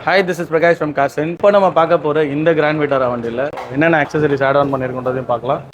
Hi, this is Prakash from Carson. இப்போ நம்ம பார்க்க போற இந்த கிராண்ட் விட்டாரா வண்டியில் என்னென்ன ஆக்சசரிஸ் ஆட் ஆன் பண்ணியிருக்கோன்றதையும் பார்க்கலாம்.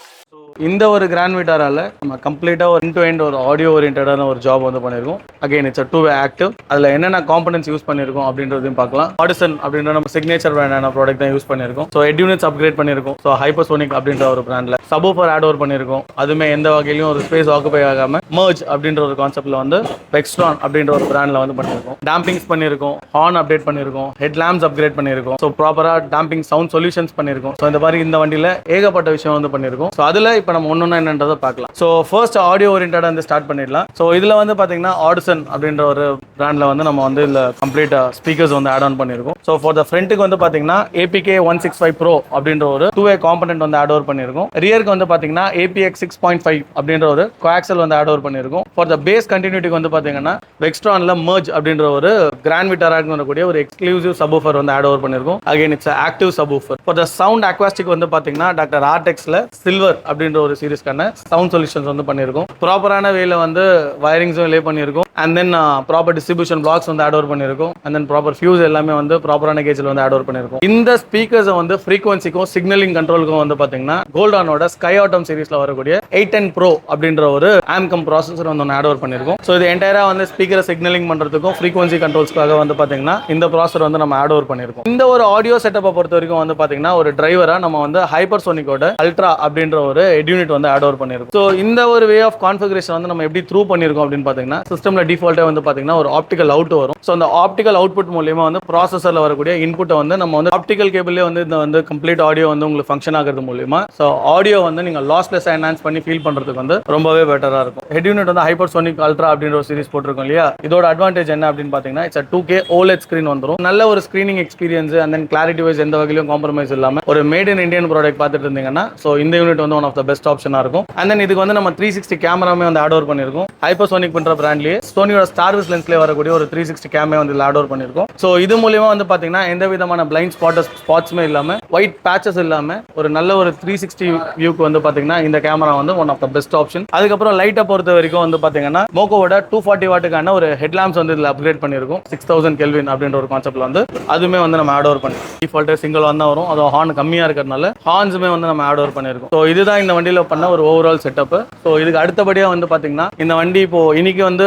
இந்த ஒரு கிராண்ட் விட்டாரால நம்ம கம்ப்ளீட்டாக ஒரு எண்ட் ஒரு ஆடியோ ஓரியன்டான ஒரு ஜாப் வந்து பண்ணியிருக்கோம். Again it's two way active. அதில் என்னென்ன காம்பனன்ட்ஸ் யூஸ் பண்ணியிருக்கோம் அப்படின்றதையும் பார்க்கலாம். ஆடிசன் அப்படின்ற நம்ம சிக்னேச்சர் பிராண்டான ப்ராடக்ட் தான் யூஸ் பண்ணியிருக்கோம். ஸோ ஹெட் யூனிட்ஸ் அப்கிரேட் பண்ணியிருக்கோம். ஸோ ஹைப்பர்சோனிக் அப்படின்ற ஒரு பிராண்டில் சப்வூஃபர் ஆட் ஓவர் பண்ணியிருக்கோம். அதுவுமே எந்த வகையிலையும் ஒரு ஸ்பேஸ் ஆக்குபை ஆகாமல் மர்ஜ் அப்படின்ற ஒரு கான்செப்ட்ல வந்து வெக்ஸ்ட்ரான் அப்படின்ற ஒரு பிராண்டில் வந்து பண்ணியிருக்கோம். டேம்பிங்ஸ் பண்ணியிருக்கோம், ஹார்ன் அப்டேட் பண்ணியிருக்கோம், ஹெட் லேம்ப்ஸ் அப்கிரேட் பண்ணியிருக்கோம். ஸோ ப்ராப்பராக டேம்பிங் சவுண்ட் சொல்யூஷன்ஸ் பண்ணியிருக்கோம். ஸோ இந்த மாதிரி இந்த வண்டியில் ஏகப்பட்ட விஷயம் வந்து பண்ணியிருக்கோம். ஸோ அதில் இப்போ நம்ம ஒன்னொன்னா என்னன்றதை பார்க்கலாம். ஸோ ஃபர்ஸ்ட் ஆடியோ ஓரியன்டாக வந்து ஸ்டார்ட் பண்ணிடலாம். ஸோ இதில் வந்து பார்த்தீங்கன்னா ஆடிசன் அப்படின்ற ஒரு பிராண்டில் வந்து நம்ம வந்து இதில் கம்ப்ளீட் ஸ்பீக்கர்ஸ் வந்து ஆட் ஆன் பண்ணியிருக்கோம். ஸோ ஃபார் த ஃப்ரண்ட்டுக்கு வந்து பார்த்தீங்கன்னா APK 165 Pro அப்படின்ற ஒரு 2-way காம்பனன்ட் வந்து ஆட் ஓவர் பண்ணியிருக்கோம். ரியருக்கு வந்து பார்த்தீங்கன்னா APX 6.5 அப்படின்ற ஒரு கோஆக்சல் வந்து ஆட் ஓவர் பண்ணியிருக்கோம். ஃபார் த பேஸ் கண்டினியூட்டிக்கு வந்து பார்த்தீங்கன்னா வெக்ஸ்ட்ரானில் மர்ஜ் அப்படின்ற ஒரு கிராண்ட் விட்டாராக வரக்கூடிய ஒரு எக்ஸ்க்ளூசிவ் சப்வூஃபர் வந்து ஆட் ஓவர் பண்ணியிருக்கோம். Again it's active subwoofer. For the sound acoustic வந்து பார்த்தீங்கன்னா டாக்டர் ஆர்டெக்ஸ்ல சில்வர் அப்படின்ற ஒரு சீரிஸ்க்கான சவுண்ட் சொல்யூஷன்ஸ் வந்து பண்ணியிருக்கோம். ப்ராப்பரான வேல வந்து வயரிங்ஸும் லே பண்ணியிருக்கோம். And then proper distribution blocks வந்து ஆட் ஓவர் பண்ணியிருக்கோம். அண்ட் தென் ப்ராப்பர் ஃபியூஸ் எல்லாமே வந்து ப்ராப்பரான கேஜில் வந்து ஆட் ஓவர் பண்ணியிருக்கோம். இந்த ஸ்பீக்கர்ஸை வந்து ஃப்ரீக்வன்சிக்கும் சிக்னலிங் கண்ட்ரோலுக்கும் வந்து பார்த்தீங்கன்னா கோல்டானோட ஸ்கை ஆட்டம் சீரிஸ்ல வரக்கூடிய 810 Pro அப்படின்ற ஒரு ஆம்கம் ப்ராசஸர் வந்து ஒன்று ஆட் ஓவர் பண்ணியிருக்கோம். ஸோ இது என்டையரா வந்து ஸ்பீக்கரை சிக்னலிங் பண்ணுறதுக்கும் ஃப்ரீக்வன்சி கண்ட்ரோல்ஸ்க்காக வந்து பார்த்தீங்கன்னா இந்த ப்ராசஸர் வந்து நம்ம ஆட் ஓவர் பண்ணியிருக்கோம். இந்த ஒரு ஆடியோ செட்டப்பை பொறுத்த வரைக்கும் வந்து பார்த்தீங்கன்னா ஒரு டிரைவரா நம்ம வந்து ஹைப்பர்சோனிக்கோட அல்ட்ரா அப்படின்ற ஒரு ஹெட் யூனிட் வந்து ஆட் ஓவர் பண்ணியிருக்கோம். ஸோ இந்த ஒரு வே ஆஃப் கான்ஃபிகரேஷன் வந்து நம்ம எப்படி த்ரூ பண்ணியிருக்கோம் அப்படின்னு பார்த்தீங்கன்னா சிஸ்டம்ல டிஃபால்ட்டே வந்து பார்த்தீங்கன்னா ஒரு ஆப்டிகல் அவுட் வரும். ஸோ அந்த ஆப்டிகல் அவுட்புட் மூலியமா வந்து ப்ராசஸர்ல வரக்கூடிய இன்புட்டை வந்து நம்ம வந்து ஆப்டிகல் கேபிள்லேயே வந்து இந்த வந்து கம்ப்ளீட் ஆடியோ வந்து உங்களுக்கு ஃபங்க்ஷன் ஆகிறது மூலியமா ஸோ ஆடியோ வந்து நீங்கள் லாஸ்லெஸ் என்ஹான்ஸ் பண்ணி ஃபீல் பண்ணுறதுக்கு வந்து ரொம்பவே பெட்டராக இருக்கும். ஹெட் யூனிட் வந்து ஹைப்பர்சோனிக் அல்ட்ரா அப்படின்ற ஒரு சீரிஸ் போட்டிருக்கோம் இல்லையா. இதோட அட்வான்டேஜ் என்ன அப்படின்னு பார்த்தீங்கன்னா இட்ஸ் 2K OLED ஸ்க்ரீன் வந்துடும். நல்ல ஒரு screening experience and then clarity wise எந்த வகையிலும் காம்ப்ரமைஸ் இல்லாமல் ஒரு மேட் இன் இந்தியன் ப்ராடக்ட் பார்த்துட்டு இருந்தீங்கன்னா ஸோ இந்த யூனிட் வந்து ஒன் ஆஃப் த பெஸ்ட் ஆப்ஷனாக இருக்கும். அண்ட் தென் இதுக்கு வந்து நம்ம 360 கேமராமே வந்து ஆட் ஓவர் பண்ணியிருக்கோம். ஹைப்பர்சோனிக் பண்ற பிராண்ட்லேயே சோனியோட ஸ்டார்விஸ் லென்ஸ்லேயே வரக்கூடிய ஒரு 360 கேமே வந்து ஆட் ஓவர் பண்ணியிருக்கோம். ஸோ இது மூலியமா வந்து பார்த்தீங்கன்னா எந்த விதமான பிளைண்ட் ஸ்பாட்ஸுமே இல்லாமல் ஒயிட் பேச்சஸ் இல்லாமல் ஒரு நல்ல ஒரு 360 வியூக்கு வந்து பார்த்தீங்கன்னா இந்த கேமரா வந்து one of the best option. அதுக்கப்புறம் லைட்டை பொறுத்த வரைக்கும் வந்து பார்த்தீங்கன்னா மோகோவோட 240 வாட்டுக்கான ஒரு ஹெட் லேம்ப்ஸ் வந்து இதில் அப்கிரேட் பண்ணியிருக்கோம். 6000 கெல்வின் அப்படின்ற ஒரு கான்செப்ட்ல வந்து அதுவுமே வந்து நம்ம ஆட் ஓவர் பண்ணி டிஃபால்ட்டாக சிங்கிள் வந்து வரும். அது ஹார்ன் கம்மியாக இருக்கிறதுனால ஹார்ன்ஸுமே வந்து நம்ம ஆட் ஓவர் பண்ணியிருக்கோம். ஸோ இதுதான் இந்த வண்டியில் பண்ண ஒரு ஓவரால் செட்டப். ஸோ இதுக்கு அடுத்தபடியாக வந்து பார்த்தீங்கன்னா இந்த வண்டி இப்போ இன்னைக்கு வந்து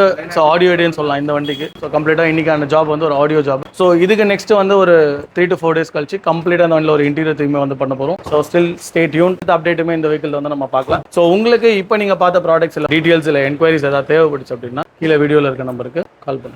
ஆடியோ எடின்னு சொல்லலாம் இந்த வண்டிக்கு. ஸோ கம்ப்ளீட்டாக இன்னைக்கான ஜாப் வந்து ஒரு ஆடியோ ஜாப். ஸோ இதுக்கு நெக்ஸ்ட் வந்து ஒரு 3 to 4 days கழிச்சு கம்ப்ளீட்டாக அந்த வண்டியில் ஒரு இன்டீரியர் தீமே வந்து பண்ண போகிறோம். So still stay tuned. அப்டேட்டுமே இந்த வெஹிக்கிள் வந்து நம்ம பார்க்கலாம். ஸோ உங்களுக்கு இப்போ நீங்கள் பார்த்த ப்ராடக்ட்ஸ் இல்லை டீட்டெயில்ஸ் இல்லை என்கொயரிஸ் ஏதாவது தேவைப்படுச்சு அப்படின்னா கீழே வீடியோவில் இருக்க நம்பருக்கு கால் பண்ணுங்க.